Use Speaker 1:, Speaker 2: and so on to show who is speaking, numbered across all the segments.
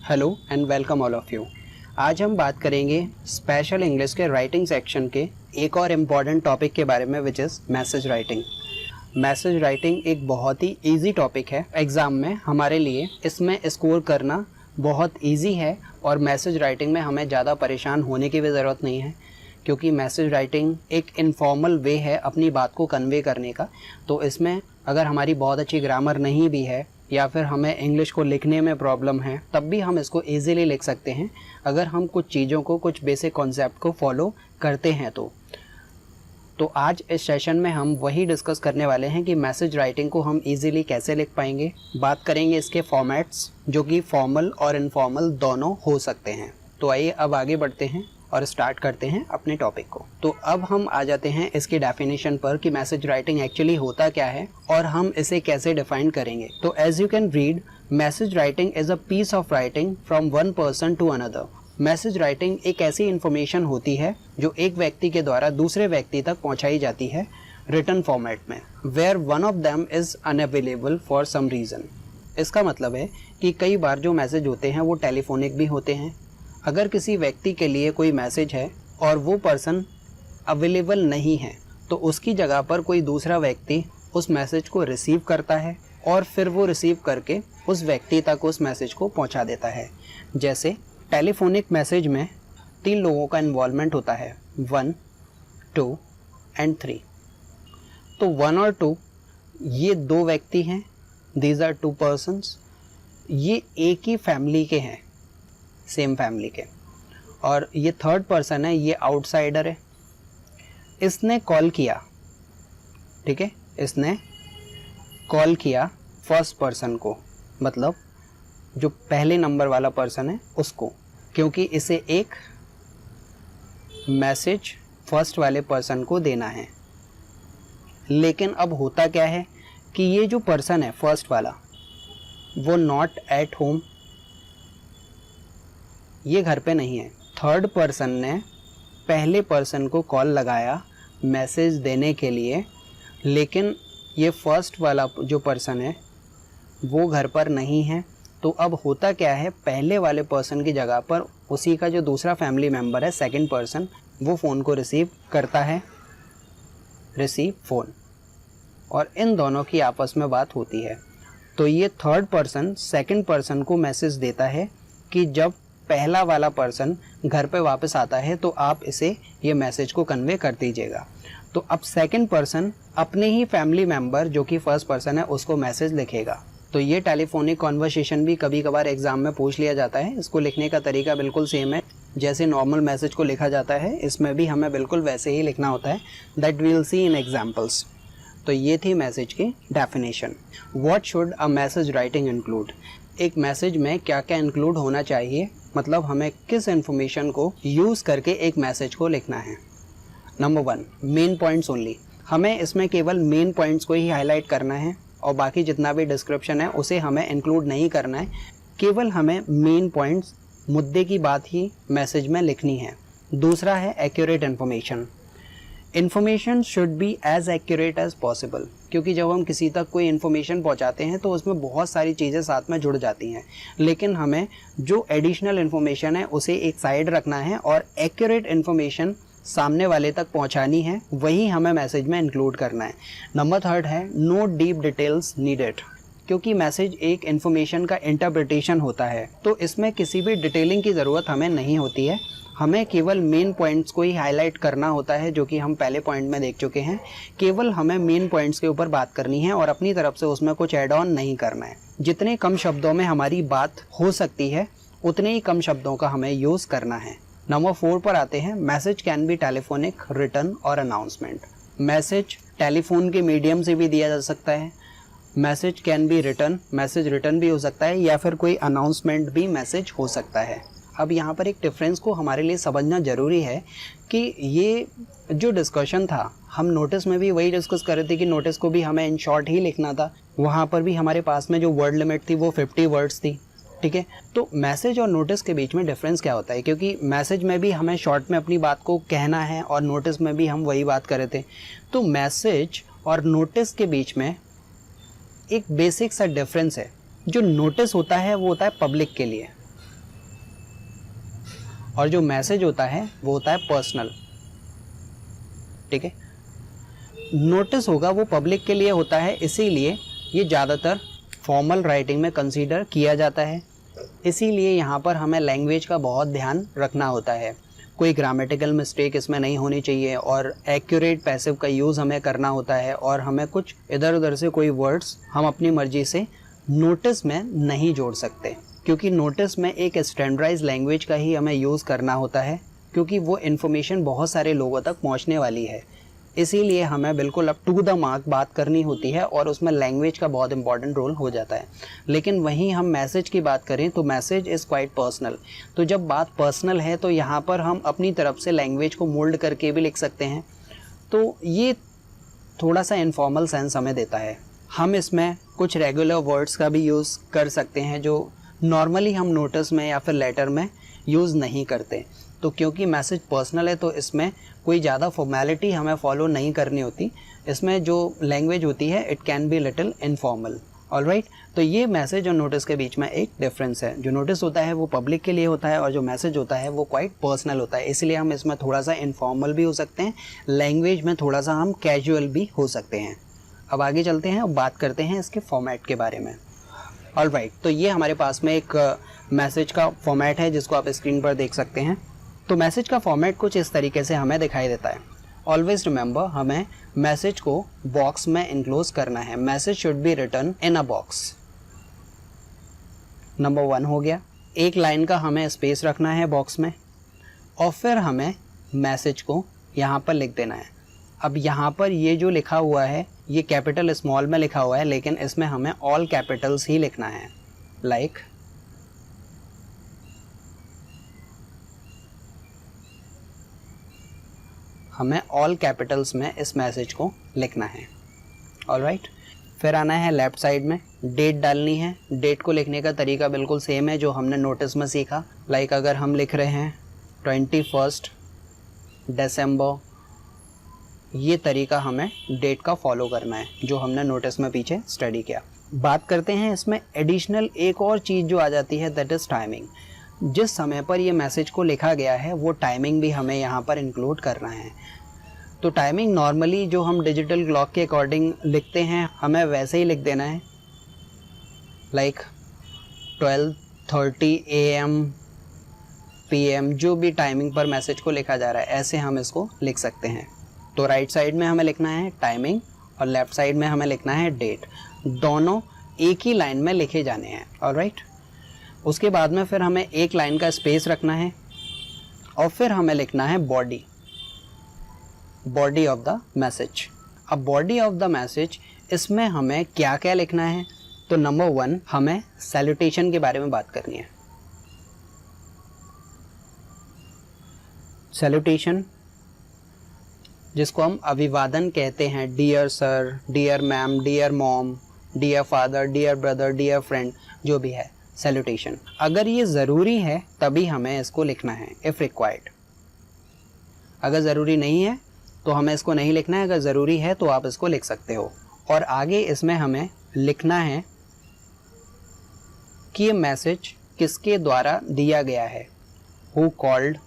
Speaker 1: Hello and welcome all of you. आज हम बात करेंगे स्पेशल इंग्लिश के राइटिंग सेक्शन के एक और इम्पॉर्टेंट टॉपिक के बारे में, which is message writing. Message writing एक बहुत ही इजी टॉपिक है एग्ज़ाम में हमारे लिए। इसमें स्कोर करना बहुत इजी है और मैसेज राइटिंग में हमें ज़्यादा परेशान होने की भी ज़रूरत नहीं है, क्योंकि मैसेज राइटिंग एक इनफॉर्मल वे है अपनी बात को कन्वे करने का। तो इसमें अगर हमारी बहुत अच्छी ग्रामर नहीं भी है या फिर हमें इंग्लिश को लिखने में प्रॉब्लम है, तब भी हम इसको इजीली लिख सकते हैं अगर हम कुछ चीज़ों को, कुछ बेसिक कॉन्सेप्ट को फॉलो करते हैं। तो आज इस सेशन में हम वही डिस्कस करने वाले हैं कि मैसेज राइटिंग को हम इजीली कैसे लिख पाएंगे। बात करेंगे इसके फॉर्मेट्स, जो कि फॉर्मल और इनफॉर्मल दोनों हो सकते हैं। तो आइए अब आगे बढ़ते हैं और स्टार्ट करते हैं अपने टॉपिक को। तो अब हम आ जाते हैं इसकी डेफिनेशन पर कि मैसेज राइटिंग एक्चुअली होता क्या है और हम इसे कैसे डिफाइन करेंगे। तो as you can read, message writing is a piece of writing from one person to another. Message writing एक ऐसी इंफॉर्मेशन होती है जो एक व्यक्ति के द्वारा दूसरे व्यक्ति तक पहुंचाई जाती है रिटन फॉर्मेट में, where one of them is unavailable for some reason. इसका मतलब है कि कई बार जो मैसेज होते हैं वो टेलीफोनिक भी होते हैं। अगर किसी व्यक्ति के लिए कोई मैसेज है और वो पर्सन अवेलेबल नहीं है, तो उसकी जगह पर कोई दूसरा व्यक्ति उस मैसेज को रिसीव करता है और फिर वो रिसीव करके उस व्यक्ति तक उस मैसेज को पहुंचा देता है। जैसे टेलीफोनिक मैसेज में 3 लोगों का इन्वॉल्वमेंट होता है, 1, 2 एंड 3। तो 1 और 2 ये 2 व्यक्ति हैं, दीज आर 2 पर्सन्स। ये एक ही फैमिली के हैं, सेम फैमिली के। और ये थर्ड पर्सन है, ये आउटसाइडर है। इसने कॉल किया, ठीक है, इसने कॉल किया फर्स्ट पर्सन को, मतलब जो पहले नंबर वाला पर्सन है उसको, क्योंकि इसे एक मैसेज फर्स्ट वाले पर्सन को देना है। लेकिन अब होता क्या है कि ये जो पर्सन है फर्स्ट वाला, वो नॉट एट होम, ये घर पे नहीं है। थर्ड पर्सन ने पहले पर्सन को कॉल लगाया मैसेज देने के लिए, लेकिन ये फर्स्ट वाला जो पर्सन है वो घर पर नहीं है। तो अब होता क्या है, पहले वाले पर्सन की जगह पर उसी का जो दूसरा फैमिली मेम्बर है, सेकंड पर्सन, वो फ़ोन को रिसीव करता है, रिसीव फ़ोन, और इन दोनों की आपस में बात होती है। तो ये थर्ड पर्सन सेकंड पर्सन को मैसेज देता है कि जब पहला वाला पर्सन घर पे वापस आता है तो आप इसे ये मैसेज को कन्वे कर दीजिएगा। तो अब सेकंड पर्सन अपने ही फैमिली मेम्बर, जो कि फर्स्ट पर्सन है, उसको मैसेज लिखेगा। तो ये टेलीफोनिक कॉन्वर्सेशन भी कभी कभार एग्जाम में पूछ लिया जाता है। इसको लिखने का तरीका बिल्कुल सेम है जैसे नॉर्मल मैसेज को लिखा जाता है, इसमें भी हमें बिल्कुल वैसे ही लिखना होता है। That we will see in examples. तो ये थी मैसेज की definition. What should a message writing include? एक मैसेज में क्या क्या इंक्लूड होना चाहिए, मतलब हमें किस इन्फॉर्मेशन को यूज़ करके एक मैसेज को लिखना है। Number 1, main points only. हमें इसमें केवल मेन पॉइंट्स को ही हाईलाइट करना है और बाकी जितना भी डिस्क्रिप्शन है उसे हमें इंक्लूड नहीं करना है। केवल हमें मेन पॉइंट्स, मुद्दे की बात ही मैसेज में लिखनी है। दूसरा है accurate information. Information should be as accurate as possible, क्योंकि जब हम किसी तक कोई इन्फॉर्मेशन पहुंचाते हैं तो उसमें बहुत सारी चीज़ें साथ में जुड़ जाती हैं, लेकिन हमें जो एडिशनल इन्फॉर्मेशन है उसे एक साइड रखना है और एक्यूरेट इन्फॉर्मेशन सामने वाले तक पहुंचानी है, वही हमें मैसेज में इंक्लूड करना है। नंबर 3 है नो डीप डिटेल्स नीडेड, क्योंकि मैसेज एक इन्फॉर्मेशन का इंटरप्रिटेशन होता है, तो इसमें किसी भी डिटेलिंग की ज़रूरत हमें नहीं होती है। हमें केवल मेन पॉइंट्स को ही हाईलाइट करना होता है, जो कि हम पहले पॉइंट में देख चुके हैं। केवल हमें मेन पॉइंट्स के ऊपर बात करनी है और अपनी तरफ से उसमें कुछ ऐड ऑन नहीं करना है। जितने कम शब्दों में हमारी बात हो सकती है उतने ही कम शब्दों का हमें यूज़ करना है। नंबर 4 पर आते हैं। Message can be telephonic, written और अनाउंसमेंट। मैसेज टेलीफोन के मीडियम से भी दिया जा सकता है। Message can be written, message written भी हो सकता है, या फिर कोई अनाउंसमेंट भी मैसेज हो सकता है। अब यहाँ पर एक डिफरेंस को हमारे लिए समझना ज़रूरी है कि ये जो डिस्कशन था, हम नोटिस में भी वही डिस्कस कर रहे थे कि नोटिस को भी हमें इन शॉर्ट ही लिखना था। वहाँ पर भी हमारे पास में जो वर्ड लिमिट थी वो 50 वर्ड्स थी, ठीक है। तो मैसेज और नोटिस के बीच में डिफरेंस क्या होता है, क्योंकि मैसेज में भी हमें शॉर्ट में अपनी बात को कहना है और नोटिस में भी हम वही बात कर रहे थे। तो मैसेज और नोटिस के बीच में एक बेसिक सा डिफरेंस है। जो नोटिस होता है वो होता है पब्लिक के लिए, और जो मैसेज होता है वो होता है पर्सनल, ठीक है। नोटिस होगा वो पब्लिक के लिए होता है, इसीलिए ये ज़्यादातर फॉर्मल राइटिंग में कंसीडर किया जाता है। इसीलिए यहाँ पर हमें लैंग्वेज का बहुत ध्यान रखना होता है, कोई ग्रामेटिकल मिस्टेक इसमें नहीं होनी चाहिए और एक्यूरेट पैसिव का यूज़ हमें करना होता है, और हमें कुछ इधर उधर से कोई वर्ड्स हम अपनी मर्जी से नोटिस में नहीं जोड़ सकते, क्योंकि नोटिस में एक स्टैंडर्डाइज लैंग्वेज का ही हमें यूज़ करना होता है, क्योंकि वो इन्फॉर्मेशन बहुत सारे लोगों तक पहुँचने वाली है। इसीलिए हमें बिल्कुल अप टू द मार्क बात करनी होती है और उसमें लैंग्वेज का बहुत इंपॉर्टेंट रोल हो जाता है। लेकिन वहीं हम मैसेज की बात करें तो मैसेज इज़ क्वाइट पर्सनल। तो जब बात पर्सनल है तो यहाँ पर हम अपनी तरफ से लैंग्वेज को मोल्ड करके भी लिख सकते हैं। तो ये थोड़ा सा इनफॉर्मल सेंस हमें देता है। हम इसमें कुछ रेगुलर वर्ड्स का भी यूज़ कर सकते हैं जो नॉर्मली हम नोटिस में या फिर लेटर में यूज़ नहीं करते। तो क्योंकि मैसेज पर्सनल है तो इसमें कोई ज़्यादा फॉर्मेलिटी हमें फॉलो नहीं करनी होती। इसमें जो लैंग्वेज होती है it can be little informal. Alright, तो ये मैसेज और नोटिस के बीच में एक डिफरेंस है। जो नोटिस होता है वो पब्लिक के लिए होता है और जो मैसेज होता है वो क्वाइट पर्सनल होता है। इसलिए हम इसमें थोड़ा सा इनफॉर्मल भी हो सकते हैं, लैंग्वेज में थोड़ा सा हम कैजुअल भी हो सकते हैं। अब आगे चलते हैं और बात करते हैं इसके फॉर्मेट के बारे में। ऑलराइट, तो ये हमारे पास में एक मैसेज का फॉर्मेट है जिसको आप स्क्रीन पर देख सकते हैं। तो मैसेज का फॉर्मेट कुछ इस तरीके से हमें दिखाई देता है। ऑलवेज रिमेंबर, हमें मैसेज को बॉक्स में इनक्लोज करना है। Message should be written in a box. Number 1 हो गया। एक लाइन का हमें स्पेस रखना है बॉक्स में और फिर हमें मैसेज को यहाँ पर लिख देना है। अब यहाँ पर ये जो लिखा हुआ है ये कैपिटल स्मॉल में लिखा हुआ है, लेकिन इसमें हमें ऑल कैपिटल्स ही लिखना है। लाइक हमें ऑल कैपिटल्स में इस मैसेज को लिखना है। ऑलराइट, फिर आना है लेफ्ट साइड में, डेट डालनी है। डेट को लिखने का तरीका बिल्कुल सेम है जो हमने नोटिस में सीखा। लाइक अगर हम लिख रहे हैं 21 दिसंबर, ये तरीका हमें डेट का फॉलो करना है जो हमने नोटिस में पीछे स्टडी किया। बात करते हैं इसमें एडिशनल एक और चीज़ जो आ जाती है, दैट इज़ टाइमिंग। जिस समय पर ये मैसेज को लिखा गया है वो टाइमिंग भी हमें यहाँ पर इंक्लूड करना है। तो टाइमिंग नॉर्मली जो हम डिजिटल क्लॉक के अकॉर्डिंग लिखते हैं हमें वैसे ही लिख देना है। लाइक 12:30 AM PM, जो भी टाइमिंग पर मैसेज को लिखा जा रहा है ऐसे हम इसको लिख सकते हैं। तो राइट साइड में हमें लिखना है टाइमिंग और लेफ़्ट साइड में हमें लिखना है डेट। दोनों एक ही लाइन में लिखे जाने हैं। ऑलराइट, उसके बाद में फिर हमें एक लाइन का स्पेस रखना है और फिर हमें लिखना है बॉडी ऑफ द मैसेज। अब बॉडी ऑफ द मैसेज, इसमें हमें क्या क्या लिखना है? तो नंबर 1 हमें सैल्यूटेशन के बारे में बात करनी है। सैल्यूटेशन जिसको हम अभिवादन कहते हैं, dear sir, dear ma'am, dear mom, dear father, dear brother, dear friend, जो भी है सैल्यूटेशन। अगर ये ज़रूरी है तभी हमें इसको लिखना है, इफ़ रिक्वायर्ड। अगर ज़रूरी नहीं है तो हमें इसको नहीं लिखना है, अगर ज़रूरी है तो आप इसको लिख सकते हो। और आगे इसमें हमें लिखना है कि ये मैसेज किसके द्वारा दिया गया है। हु कॉल्ड,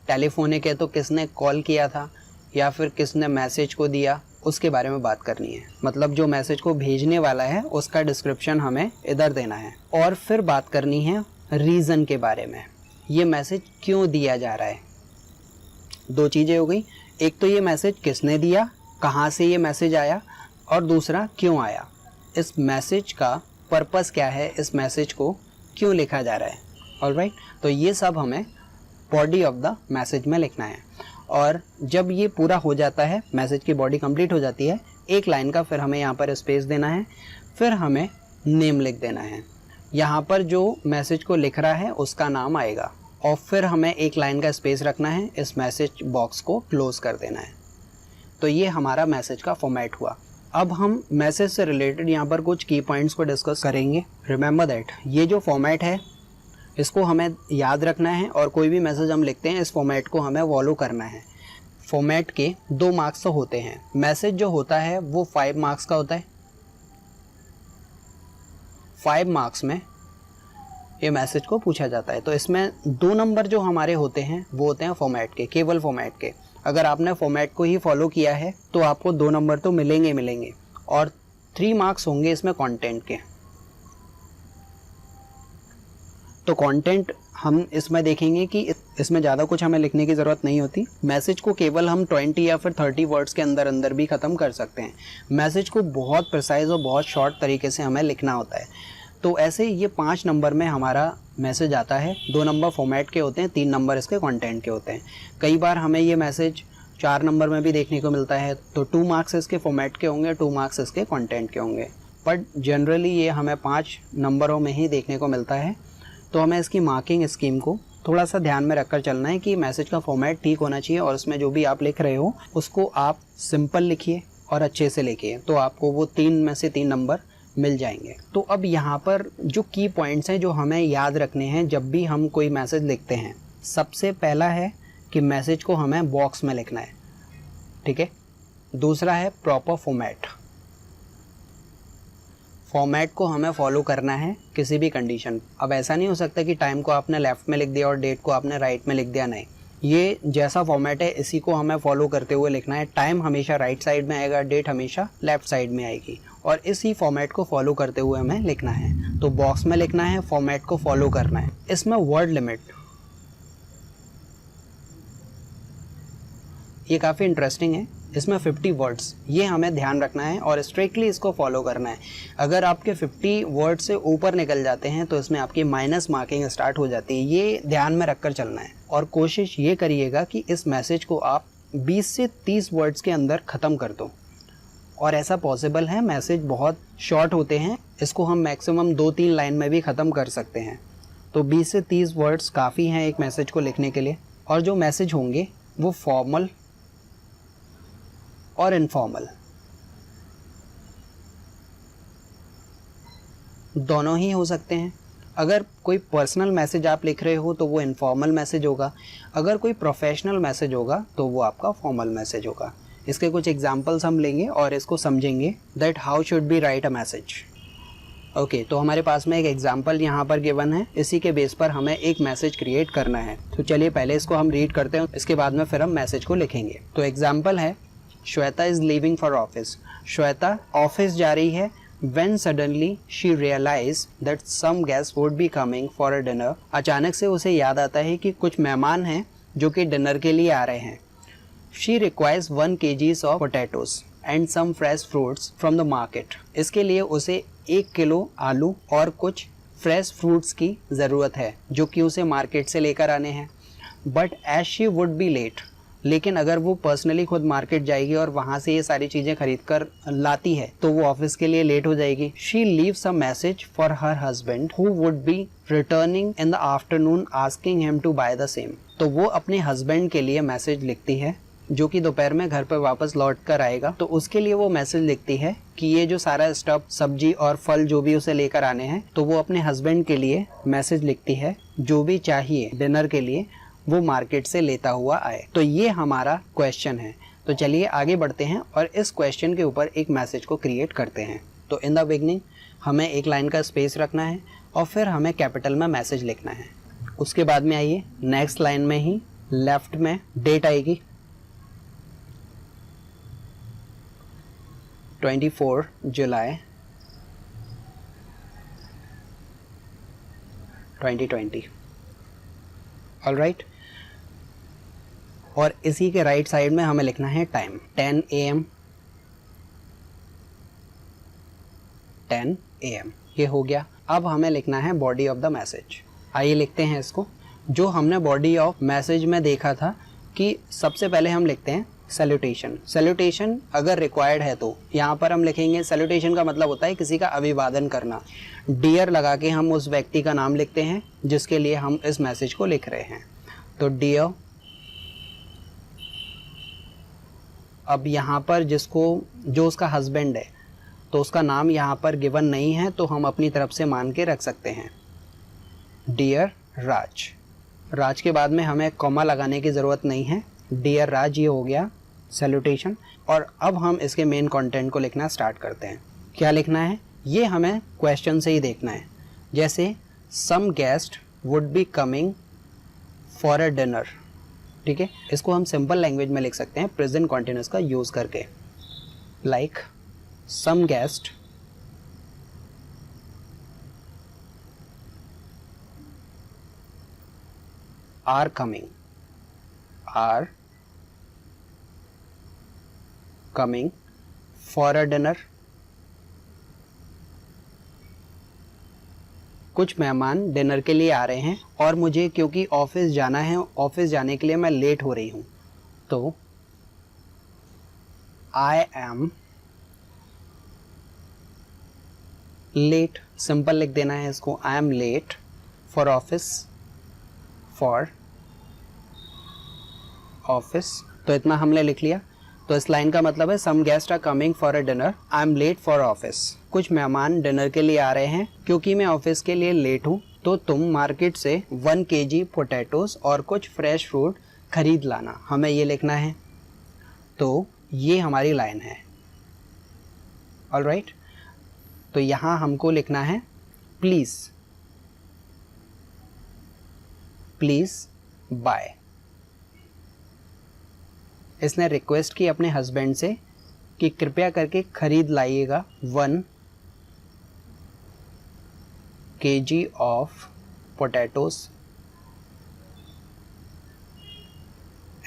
Speaker 1: टेलीफोनिक है तो किसने कॉल किया था या फिर किसने मैसेज को दिया, उसके बारे में बात करनी है। मतलब जो मैसेज को भेजने वाला है उसका डिस्क्रिप्शन हमें इधर देना है। और फिर बात करनी है रीज़न के बारे में, ये मैसेज क्यों दिया जा रहा है। 2 चीज़ें हो गई, एक तो ये मैसेज किसने दिया, कहाँ से ये मैसेज आया, और दूसरा क्यों आया। इस मैसेज का पर्पस क्या है, इस मैसेज को क्यों लिखा जा रहा है। ऑलराइट, तो ये सब हमें बॉडी ऑफ द मैसेज में लिखना है। और जब ये पूरा हो जाता है, मैसेज की बॉडी कंप्लीट हो जाती है, एक लाइन का फिर हमें यहाँ पर स्पेस देना है, फिर हमें नेम लिख देना है। यहाँ पर जो मैसेज को लिख रहा है उसका नाम आएगा और फिर हमें एक लाइन का स्पेस रखना है, इस मैसेज बॉक्स को क्लोज कर देना है। तो ये हमारा मैसेज का फॉर्मेट हुआ। अब हम मैसेज से रिलेटेड यहाँ पर कुछ की पॉइंट्स को डिस्कस करेंगे। रिमेंबर दैट ये जो फॉर्मेट है इसको हमें याद रखना है और कोई भी मैसेज हम लिखते हैं इस फॉर्मेट को हमें फॉलो करना है। फॉर्मेट के 2 मार्क्स तो होते हैं। मैसेज जो होता है वो 5 मार्क्स का होता है। 5 मार्क्स में ये मैसेज को पूछा जाता है। तो इसमें 2 नंबर जो हमारे होते हैं वो होते हैं फॉर्मेट के, केवल फॉर्मेट के। अगर आपने फॉर्मेट को ही फॉलो किया है तो आपको 2 नंबर तो मिलेंगे और 3 मार्क्स होंगे इसमें कंटेंट के। तो कंटेंट हम इसमें देखेंगे कि इसमें ज़्यादा कुछ हमें लिखने की ज़रूरत नहीं होती। मैसेज को केवल हम 20 या फिर 30 वर्ड्स के अंदर भी ख़त्म कर सकते हैं। मैसेज को बहुत प्रिसाइज और बहुत शॉर्ट तरीके से हमें लिखना होता है। तो ऐसे ये 5 नंबर में हमारा मैसेज आता है। 2 नंबर फॉर्मेट के होते हैं, 3 नंबर इसके कंटेंट के होते हैं। कई बार हमें ये मैसेज 4 नंबर में भी देखने को मिलता है, तो 2 मार्क्स इसके फॉर्मेट के होंगे, 2 मार्क्स इसके कंटेंट के होंगे। बट जनरली ये हमें 5 नंबरों में ही देखने को मिलता है। तो हमें इसकी मार्किंग स्कीम को थोड़ा सा ध्यान में रखकर चलना है कि मैसेज का फॉर्मेट ठीक होना चाहिए और उसमें जो भी आप लिख रहे हो उसको आप सिंपल लिखिए और अच्छे से लिखिए, तो आपको वो 3 में से 3 नंबर मिल जाएंगे। तो अब यहाँ पर जो की पॉइंट्स हैं जो हमें याद रखने हैं जब भी हम कोई मैसेज लिखते हैं, सबसे पहला है कि मैसेज को हमें बॉक्स में लिखना है, ठीक है। दूसरा है प्रॉपर फॉर्मेट को हमें फॉलो करना है किसी भी कंडीशन। अब ऐसा नहीं हो सकता कि टाइम को आपने लेफ़्ट में लिख दिया और डेट को आपने राइट में लिख दिया, नहीं। ये जैसा फॉर्मेट है इसी को हमें फॉलो करते हुए लिखना है। टाइम हमेशा राइट साइड में आएगा, डेट हमेशा लेफ़्ट साइड में आएगी और इसी फॉर्मेट को फॉलो करते हुए हमें लिखना है। तो बॉक्स में लिखना है, फॉर्मेट को फॉलो करना है। इसमें वर्ड लिमिट ये काफ़ी इंटरेस्टिंग है। इसमें 50 वर्ड्स ये हमें ध्यान रखना है और स्ट्रिक्टली इसको फॉलो करना है। अगर आपके 50 वर्ड से ऊपर निकल जाते हैं तो इसमें आपकी माइनस मार्किंग स्टार्ट हो जाती है। ये ध्यान में रखकर चलना है और कोशिश ये करिएगा कि इस मैसेज को आप 20 से 30 वर्ड्स के अंदर ख़त्म कर दो। और ऐसा पॉसिबल है, मैसेज बहुत शॉर्ट होते हैं, इसको हम मैक्सिमम 2-3 लाइन में भी ख़त्म कर सकते हैं। तो 20 से 30 वर्ड्स काफ़ी हैं एक मैसेज को लिखने के लिए। और जो मैसेज होंगे वो फॉर्मल और इनफॉर्मल दोनों ही हो सकते हैं। अगर कोई पर्सनल मैसेज आप लिख रहे हो तो वो इनफॉर्मल मैसेज होगा, अगर कोई प्रोफेशनल मैसेज होगा तो वो आपका फॉर्मल मैसेज होगा। इसके कुछ एग्जांपल्स हम लेंगे और इसको समझेंगे that how should be right a message. Okay, तो हमारे पास में एक एग्जांपल यहाँ पर गिवन है, इसी के बेस पर हमें एक मैसेज क्रिएट करना है। तो चलिए पहले इसको हम रीड करते हैं, इसके बाद में फिर हम मैसेज को लिखेंगे। तो एग्जाम्पल है, Shweta is leaving for office. Shweta office जा रही है। When suddenly she realized that some guests would be coming for a dinner. अचानक से उसे याद आता है कि कुछ मेहमान हैं जो कि डिनर के लिए आ रहे हैं। She requires 1 kg of potatoes and some fresh fruits from the market. इसके लिए उसे 1 किलो आलू और कुछ फ्रेश फ्रूट्स की ज़रूरत है जो कि उसे मार्केट से लेकर आने हैं। But as she would be late, लेकिन अगर वो पर्सनली खुद मार्केट जाएगी और वहाँ से ये सारी चीज़ें खरीद कर लाती है तो वो ऑफिस के लिए लेट हो जाएगी। She leaves a message for her husband who would be returning in the afternoon asking him to buy the same. तो वो अपने हस्बैंड के लिए मैसेज लिखती है जो कि दोपहर में घर पर वापस लौट कर आएगा। तो उसके लिए वो मैसेज लिखती है कि ये जो सारा स्टफ, सब्जी और फल जो भी उसे लेकर आने हैं, तो वो अपने हस्बैंड के लिए मैसेज लिखती है जो भी चाहिए डिनर के लिए वो मार्केट से लेता हुआ आए। तो ये हमारा क्वेश्चन है। तो चलिए आगे बढ़ते हैं और इस क्वेश्चन के ऊपर एक मैसेज को क्रिएट करते हैं। तो इन द बिगनिंग हमें एक लाइन का स्पेस रखना है और फिर हमें कैपिटल में मैसेज लिखना है। उसके बाद में आइए नेक्स्ट लाइन में ही लेफ्ट में डेट आएगी 24 जुलाई 2020। ऑलराइट, और इसी के राइट साइड में हमें लिखना है टाइम 10 AM। 10 AM ये हो गया। अब हमें लिखना है बॉडी ऑफ द मैसेज। आइए लिखते हैं इसको। जो हमने बॉडी ऑफ मैसेज में देखा था कि सबसे पहले हम लिखते हैं सैल्यूटेशन। सैल्यूटेशन अगर रिक्वायर्ड है तो यहाँ पर हम लिखेंगे, सैल्यूटेशन का मतलब होता है किसी का अभिवादन करना। डियर लगा के हम उस व्यक्ति का नाम लिखते हैं जिसके लिए हम इस मैसेज को लिख रहे हैं। तो डियर, अब यहाँ पर जो उसका हस्बैंड है तो उसका नाम यहाँ पर गिवन नहीं है, तो हम अपनी तरफ से मान के रख सकते हैं डियर राज। राज के बाद में हमें कॉमा लगाने की ज़रूरत नहीं है, डियर राज ये हो गया सैल्यूटेशन। और अब हम इसके मेन कंटेंट को लिखना स्टार्ट करते हैं। क्या लिखना है ये हमें क्वेश्चन से ही देखना है। जैसे some guest would be coming for a dinner. ठीक है, इसको हम सिंपल लैंग्वेज में लिख सकते हैं प्रेजेंट कॉन्टिन्यूस का यूज करके, like some guest are coming for a dinner। कुछ मेहमान डिनर के लिए आ रहे हैं और मुझे क्योंकि ऑफिस जाना है, ऑफिस जाने के लिए मैं लेट हो रही हूं, तो आई एम लेट, सिंपल लिख देना है इसको, I am late for office, तो इतना हमने लिख लिया। तो इस लाइन का मतलब है some guest are coming for a dinner, I am late for office. कुछ मेहमान डिनर के लिए आ रहे हैं क्योंकि मैं ऑफिस के लिए लेट हूँ, तो तुम मार्केट से 1 kg पोटैटोज और कुछ फ्रेश फ्रूट खरीद लाना, हमें ये लिखना है। तो ये हमारी लाइन है। ऑलराइट, तो यहाँ हमको लिखना है प्लीज़ बाय। इसने रिक्वेस्ट की अपने हस्बैंड से कि कृपया करके खरीद लाइएगा 1 kg ऑफ पोटैटोज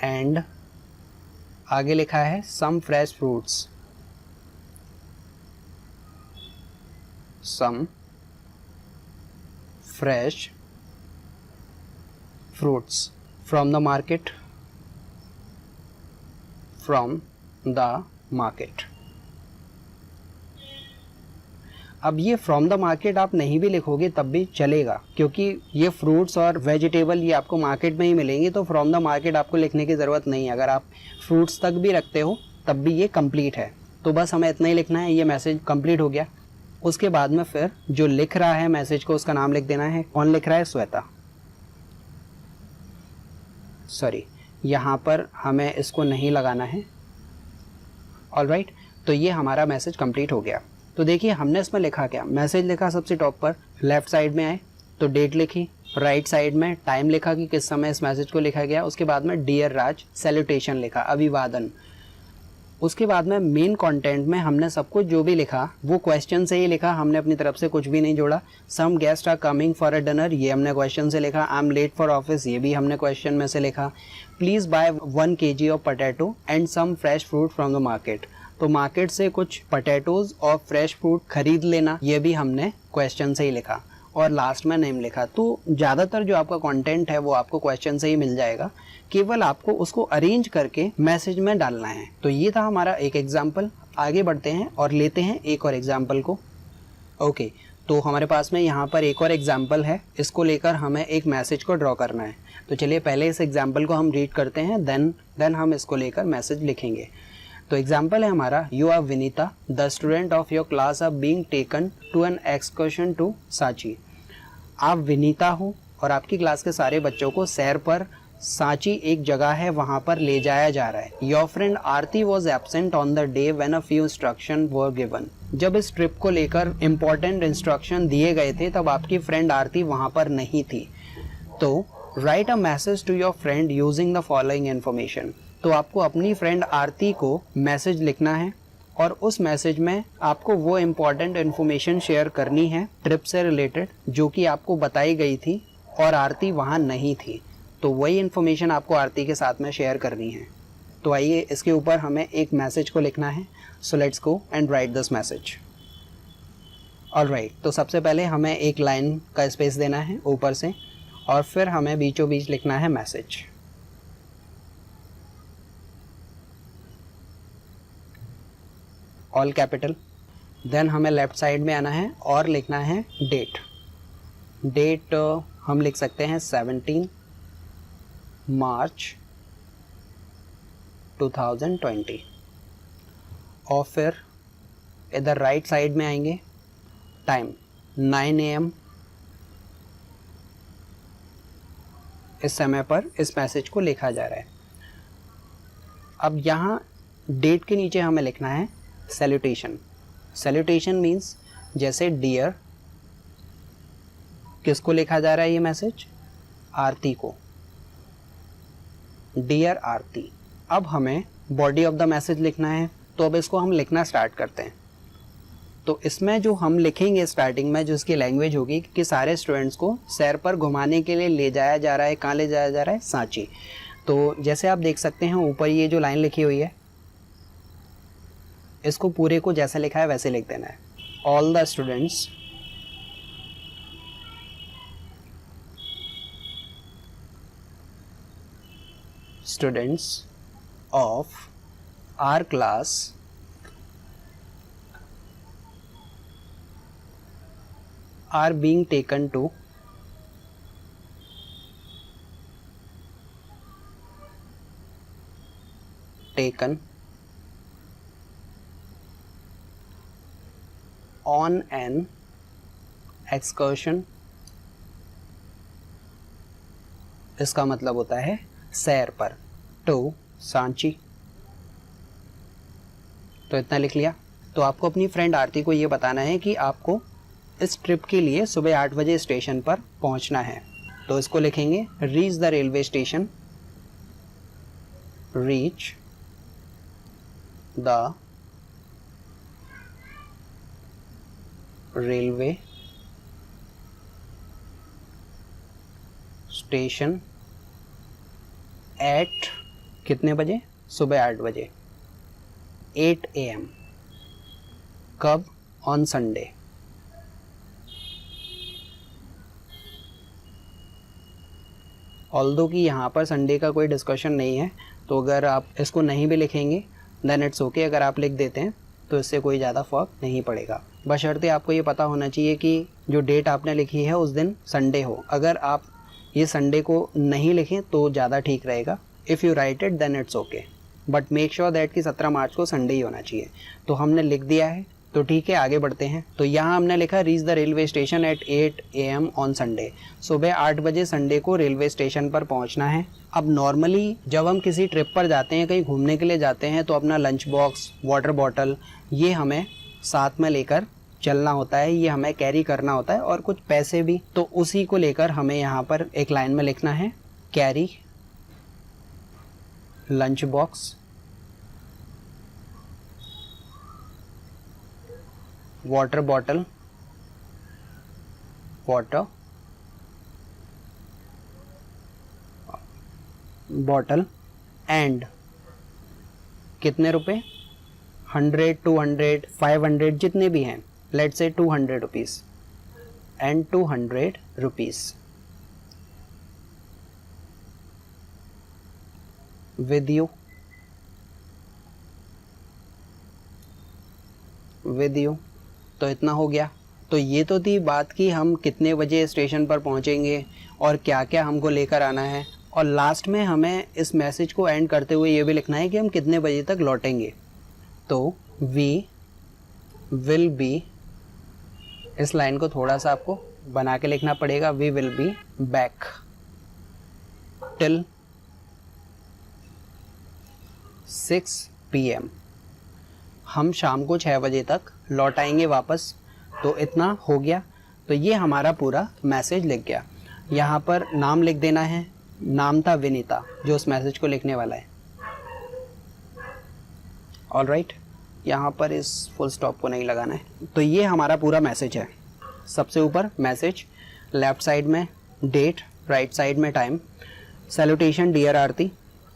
Speaker 1: एंड आगे लिखा है some fresh fruits, some fresh fruits from the market, from the market. अब ये फ्रॉम द मार्केट आप नहीं भी लिखोगे तब भी चलेगा, क्योंकि ये फ्रूट्स और वेजिटेबल ये आपको मार्केट में ही मिलेंगे, तो फ्रॉम द मार्केट आपको लिखने की ज़रूरत नहीं है। अगर आप फ्रूट्स तक भी रखते हो तब भी ये कंप्लीट है। तो बस हमें इतना ही लिखना है, ये मैसेज कंप्लीट हो गया। उसके बाद में फिर जो लिख रहा है मैसेज को उसका नाम लिख देना है। कौन लिख रहा है? श्वेता। सॉरी, यहाँ पर हमें इसको नहीं लगाना है। ऑलराइट, तो ये हमारा मैसेज कंप्लीट हो गया। तो देखिए हमने इसमें लिखा क्या, मैसेज लिखा सबसे टॉप पर, लेफ्ट साइड में आए तो डेट लिखी, राइट साइड में टाइम लिखा कि किस समय इस मैसेज को लिखा गया, उसके बाद में डियर राज सैल्यूटेशन लिखा, अभिवादन। उसके बाद में मेन कंटेंट में हमने सब कुछ जो भी लिखा वो क्वेश्चन से ही लिखा, हमने अपनी तरफ से कुछ भी नहीं जोड़ा। Some guest are coming for a dinner, ये हमने क्वेश्चन से लिखा। I am late for office, ये भी हमने क्वेश्चन में से लिखा। Please buy 1 kg of potato and some fresh fruit from the market, तो मार्केट से कुछ पोटैटोज और फ्रेश फ्रूट खरीद लेना, ये भी हमने क्वेश्चन से ही लिखा। और लास्ट में नेम लिखा। तो ज़्यादातर जो आपका कंटेंट है वो आपको क्वेश्चन से ही मिल जाएगा, केवल आपको उसको अरेंज करके मैसेज में डालना है। तो ये था हमारा एक एग्जाम्पल। आगे बढ़ते हैं और लेते हैं एक और एग्जाम्पल को। ओके, तो हमारे पास में यहाँ पर एक और एग्जाम्पल है, इसको लेकर हमें एक मैसेज को ड्रॉ करना है। तो चलिए पहले इस एग्जाम्पल को हम रीड करते हैं, देन हम इसको लेकर मैसेज लिखेंगे। तो एग्जाम्पल है हमारा, you are Vinita, the student of your class are being taken to an excursion to Sanchi. आप विनीता हो और आपकी क्लास के सारे बच्चों को सैर पर सांची एक जगह है वहाँ पर ले जाया जा रहा है। Your friend Aarti was absent on the day when a few instruction were given. जब इस ट्रिप को लेकर इंपॉर्टेंट इंस्ट्रक्शन दिए गए थे तब आपकी फ्रेंड आरती वहाँ पर नहीं थी। तो write a message to your friend using the following information. तो आपको अपनी फ्रेंड आरती को मैसेज लिखना है और उस मैसेज में आपको वो इम्पॉर्टेंट इन्फॉर्मेशन शेयर करनी है ट्रिप से रिलेटेड जो कि आपको बताई गई थी और आरती वहाँ नहीं थी। तो वही इन्फॉर्मेशन आपको आरती के साथ में शेयर करनी है। तो आइए इसके ऊपर हमें एक मैसेज को लिखना है। So let's go and right this message. Alright, तो सबसे पहले हमें एक लाइन का स्पेस देना है ऊपर से और फिर हमें बीचों बीच लिखना है मैसेज। All capital. देन हमें लेफ्ट साइड में आना है और लिखना है डेट। डेट हम लिख सकते हैं 17 मार्च 2020। और फिर इधर राइट साइड में आएंगे, टाइम 9 AM। इस समय पर इस मैसेज को लिखा जा रहा है। अब यहाँ डेट के नीचे हमें लिखना है सैल्यूटेशन। सैल्यूटेशन मीन्स जैसे डियर, किसको लिखा जा रहा है ये मैसेज? आरती को, डियर आरती। अब हमें बॉडी ऑफ द मैसेज लिखना है, तो अब इसको हम लिखना स्टार्ट करते हैं। तो इसमें जो हम लिखेंगे स्टार्टिंग में, जो इसकी लैंग्वेज होगी कि सारे स्टूडेंट्स को सैर पर घुमाने के लिए ले जाया जा रहा है। कहाँ ले जाया जा रहा है? सांची। तो जैसे आप देख सकते हैं ऊपर ये जो लाइन लिखी हुई है, इसको पूरे को जैसा लिखा है वैसे लिख देना है। All the students of our class are being taken on an excursion। इसका मतलब होता है सैर पर, टू सांची। तो इतना लिख लिया। तो आपको अपनी फ्रेंड आरती को ये बताना है कि आपको इस ट्रिप के लिए सुबह 8 बजे स्टेशन पर पहुंचना है। तो इसको लिखेंगे reach the railway station, reach the railway station at कितने बजे? सुबह 8 बजे, 8 AM। कब? On Sunday. ऑल्दो कि यहाँ पर संडे का कोई डिस्कशन नहीं है, तो अगर आप इसको नहीं भी लिखेंगे देन इट्स ओके। अगर आप लिख देते हैं तो इससे कोई ज़्यादा फर्क नहीं पड़ेगा। बशर्ते आपको ये पता होना चाहिए कि जो डेट आपने लिखी है उस दिन संडे हो। अगर आप ये संडे को नहीं लिखें तो ज़्यादा ठीक रहेगा। If you write it then it's okay, but make sure that कि 17 मार्च को संडे ही होना चाहिए। तो हमने लिख दिया है, तो ठीक है आगे बढ़ते हैं। तो यहाँ हमने लिखा reach the railway station at 8 AM on Sunday. सुबह 8 बजे संडे को रेलवे स्टेशन पर पहुँचना है। अब नॉर्मली जब हम किसी ट्रिप पर जाते हैं, कहीं घूमने के लिए जाते हैं, तो अपना लंच बॉक्स, वाटर बॉटल ये हमें साथ में लेकर चलना होता है, ये हमें कैरी करना होता है, और कुछ पैसे भी। तो उसी को लेकर हमें यहाँ पर एक लाइन में लिखना है carry lunch box, water bottle, water bottle and कितने रुपए? 100, 200, 500 जितने भी हैं, let's say 200 rupees and 200 rupees with you तो इतना हो गया। तो ये तो थी बात कि हम कितने बजे स्टेशन पर पहुंचेंगे और क्या क्या हमको लेकर आना है, और लास्ट में हमें इस मैसेज को एंड करते हुए ये भी लिखना है कि हम कितने बजे तक लौटेंगे। तो वी विल बी, इस लाइन को थोड़ा सा आपको बना के लिखना पड़ेगा। We will be back till 6 PM। हम शाम को 6 बजे तक लौट आएंगे वापस। तो इतना हो गया। तो ये हमारा पूरा मैसेज लिख गया। यहाँ पर नाम लिख देना है। नाम था विनीता, जो उस मैसेज को लिखने वाला है। ऑल राइट, यहाँ पर इस फुल स्टॉप को नहीं लगाना है। तो ये हमारा पूरा मैसेज है। सबसे ऊपर मैसेज, लेफ्ट साइड में डेट, राइट साइड में time. Salutation dear Aarti,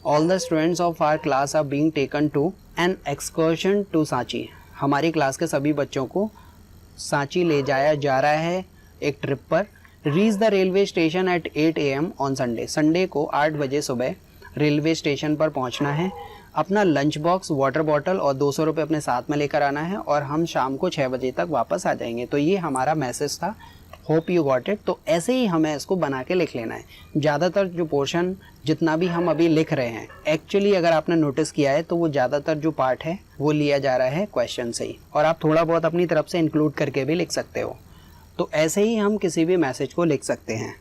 Speaker 1: all the students of our class are being taken to an excursion to Sanchi. हमारी क्लास के सभी बच्चों को सांची ले जाया जा रहा है एक ट्रिप पर। Reach the railway station at 8 AM on Sunday. Sunday को 8 बजे सुबह रेलवे स्टेशन पर पहुंचना है। अपना लंच बॉक्स, वाटर बॉटल और 200 रुपये अपने साथ में लेकर आना है, और हम शाम को 6 बजे तक वापस आ जाएंगे। तो ये हमारा मैसेज था। Hope you got it. तो ऐसे ही हमें इसको बना के लिख लेना है। ज़्यादातर जो पोर्शन जितना भी हम अभी लिख रहे हैं, एक्चुअली अगर आपने नोटिस किया है तो वो ज़्यादातर जो पार्ट है वो लिया जा रहा है क्वेश्चन से ही, और आप थोड़ा बहुत अपनी तरफ से इंक्लूड करके भी लिख सकते हो। तो ऐसे ही हम किसी भी मैसेज को लिख सकते हैं।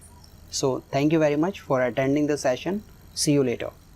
Speaker 1: So thank you very much for attending the session. See you letter.